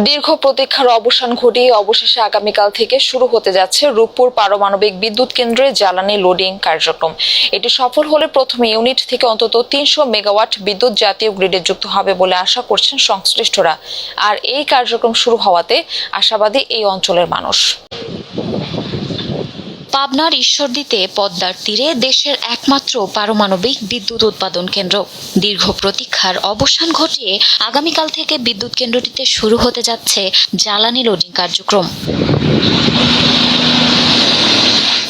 দীর্ঘ প্রতীক্ষার অবসান ঘটিয়ে অবশেষে আগামীকাল থেকে শুরু হতে যাচ্ছে রূপপুর পারমাণবিক বিদ্যুৎ কেন্দ্রে জ্বালানি লোডিং কার্যক্রম। এটি সফল হলে প্রথম ইউনিট থেকে অন্তত ৩০০ মেগাওয়াট বিদ্যুৎ জাতীয় গ্রিডে যুক্ত হবে বলে আশা করছেন সংশ্লিষ্টরা। আর এই কার্যক্রম শুরু হওয়াতে আশাবাদী এই অঞ্চলের মানুষ। পাবনার ঈশ্বরদীতে পদ্মার তীরে দেশের একমাত্র পারমাণবিক বিদ্যুৎ উৎপাদন কেন্দ্র। দীর্ঘ প্রতীক্ষার অবসান ঘটিয়ে আগামীকাল থেকে বিদ্যুৎ কেন্দ্রটিতে শুরু হতে যাচ্ছে জ্বালানি লোডিং কার্যক্রম।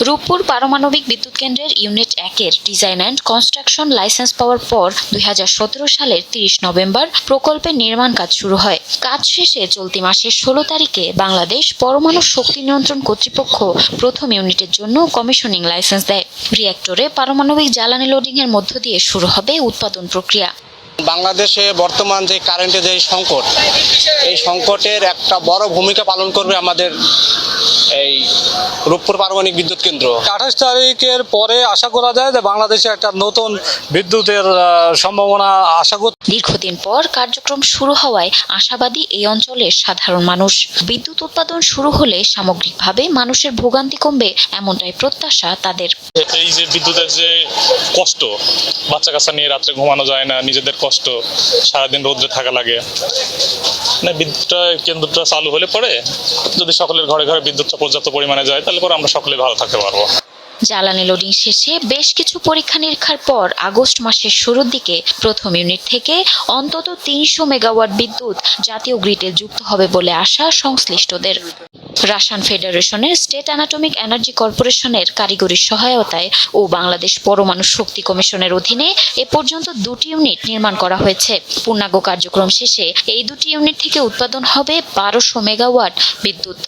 রূপপুর পারমাণবিক বিদ্যুৎ কেন্দ্রের ইউনিট ১-এর ডিজাইন অ্যান্ড কনস্ট্রাকশন লাইসেন্স পাওয়ার পর ২০১৭ সালের ৩০ নভেম্বর প্রকল্পের নির্মাণ কাজ শুরু হয়। কাজ শেষে চলতি মাসের ১৬ তারিখে বাংলাদেশ পরমাণু শক্তি নিয়ন্ত্রণ কর্তৃপক্ষ প্রথম ইউনিটের জন্য কমিশনিং লাইসেন্স দেয়। রিঅ্যাক্টরে পারমাণবিক জ্বালানি লোডিং এর মধ্য দিয়ে শুরু হবে উৎপাদন প্রক্রিয়া। বাংলাদেশে বর্তমান যে কারেন্টের যে সংকট, এই সংকটের একটা বড় ভূমিকা পালন করবে আমাদের এই রূপপুর পারমাণবিক বিদ্যুৎ কেন্দ্র। ২৮ তারিখের পরে আশা করা যায় যে বাংলাদেশে একটা নতুন বিদ্যুতের সম্ভাবনা আশা করছি। দীর্ঘদিন পর কার্যক্রম শুরু হওয়ায় আশাবাদী এই অঞ্চলের সাধারণ মানুষ। বিদ্যুৎ উৎপাদন শুরু হলে সামগ্রিকভাবে মানুষের ভোগান্তি কমবে, এমনটাই প্রত্যাশা তাদের। এই যে বিদ্যুতের যে কষ্ট, বাচ্চা কাচ্চা নিয়ে রাত্রে ঘুমানো যায় না, নিজেদের কষ্ট, সারাদিন রোদ্রে থাকা লাগে, বিদ্যুৎটা কেন্দ্রটা চালু হলে পরে যদি সকলের ঘরে ঘরে বিদ্যুৎটা পর্যাপ্ত পরিমাণে যায় তাহলে পরে আমরা সকলে ভালো থাকতে পারবো। জ্বালানি লোডিং শেষে বেশ কিছু পরীক্ষা নিরীক্ষার পর আগস্ট মাসের শুরুর দিকে প্রথম ইউনিট থেকে অন্তত ৩০০ মেগাওয়াট বিদ্যুৎ জাতীয় গ্রিডে যুক্ত হবে বলে আশা সংশ্লিষ্টদের। রাশিয়ান ফেডারেশনের স্টেট অ্যাটমিক এনার্জি কর্পোরেশনের কারিগরি সহায়তায় ও বাংলাদেশ পরমাণু শক্তি কমিশনের অধীনে এ পর্যন্ত ২টি ইউনিট নির্মাণ করা হয়েছে। পূর্ণাঙ্গ কার্যক্রম শেষে এই ২টি ইউনিট থেকে উৎপাদন হবে ১২০০ মেগাওয়াট বিদ্যুৎ।